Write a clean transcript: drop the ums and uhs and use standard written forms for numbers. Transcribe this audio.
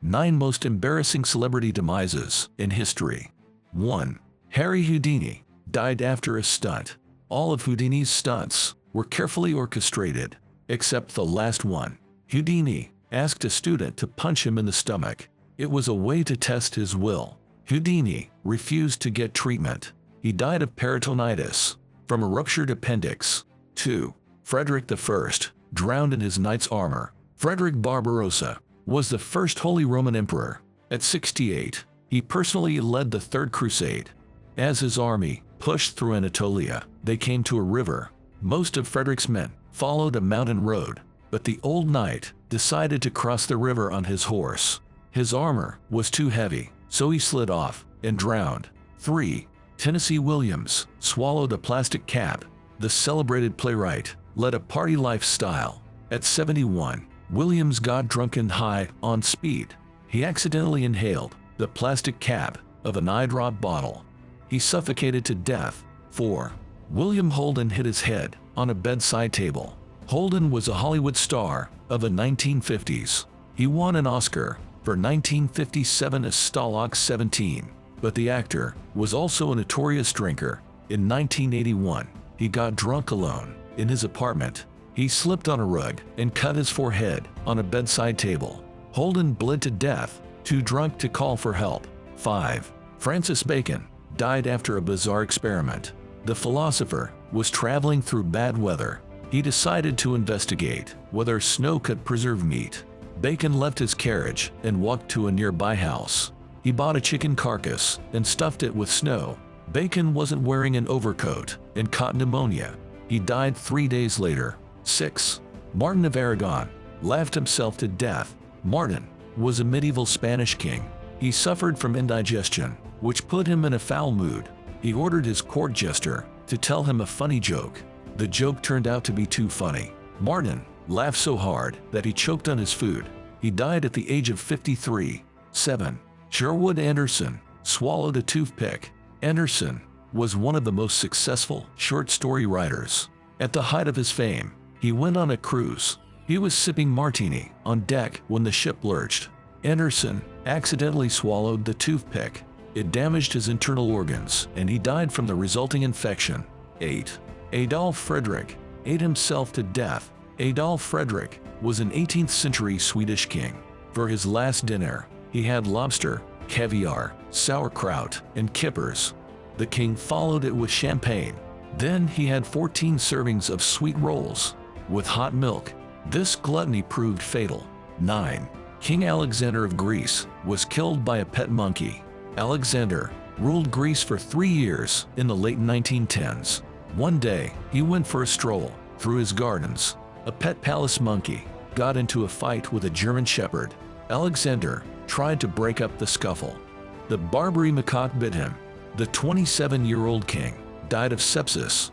9 Most Embarrassing Celebrity Demises in History. 1. Harry Houdini died after a stunt. All of Houdini's stunts were carefully orchestrated, except the last one. Houdini asked a student to punch him in the stomach. It was a way to test his will. Houdini refused to get treatment. He died of peritonitis from a ruptured appendix. 2. Frederick I drowned in his knight's armor. Frederick Barbarossa was the first Holy Roman Emperor. At 68, he personally led the Third Crusade. As his army pushed through Anatolia, they came to a river. Most of Frederick's men followed a mountain road, but the old knight decided to cross the river on his horse. His armor was too heavy, so he slid off and drowned. 3. Tennessee Williams swallowed a plastic cap. The celebrated playwright led a party lifestyle. At 71, Williams got drunk and high on speed. He accidentally inhaled the plastic cap of an eye drop bottle. He suffocated to death. 4. William Holden hit his head on a bedside table. Holden was a Hollywood star of the 1950s. He won an Oscar for 1957 as Stalag 17, but the actor was also a notorious drinker. In 1981, he got drunk alone in his apartment. He slipped on a rug and cut his forehead on a bedside table. Holden bled to death, too drunk to call for help. 5. Francis Bacon died after a bizarre experiment. The philosopher was traveling through bad weather. He decided to investigate whether snow could preserve meat. Bacon left his carriage and walked to a nearby house. He bought a chicken carcass and stuffed it with snow. Bacon wasn't wearing an overcoat and caught pneumonia. He died 3 days later. 6. Martin of Aragon laughed himself to death. Martin was a medieval Spanish king. He suffered from indigestion, which put him in a foul mood. He ordered his court jester to tell him a funny joke. The joke turned out to be too funny. Martin laughed so hard that he choked on his food. He died at the age of 53. 7. Sherwood Anderson swallowed a toothpick. Anderson was one of the most successful short story writers. At the height of his fame, he went on a cruise. He was sipping martini on deck when the ship lurched. Anderson accidentally swallowed the toothpick. It damaged his internal organs, and he died from the resulting infection. 8. Adolf Fredrik ate himself to death. Adolf Fredrik was an 18th century Swedish king. For his last dinner, he had lobster, caviar, sauerkraut, and kippers. The king followed it with champagne. Then he had 14 servings of sweet rolls with hot milk. This gluttony proved fatal. 9. King Alexander of Greece was killed by a pet monkey. Alexander ruled Greece for 3 years in the late 1910s. One day, he went for a stroll through his gardens. A pet palace monkey got into a fight with a German shepherd. Alexander tried to break up the scuffle. The Barbary macaque bit him. The 27-year-old king died of sepsis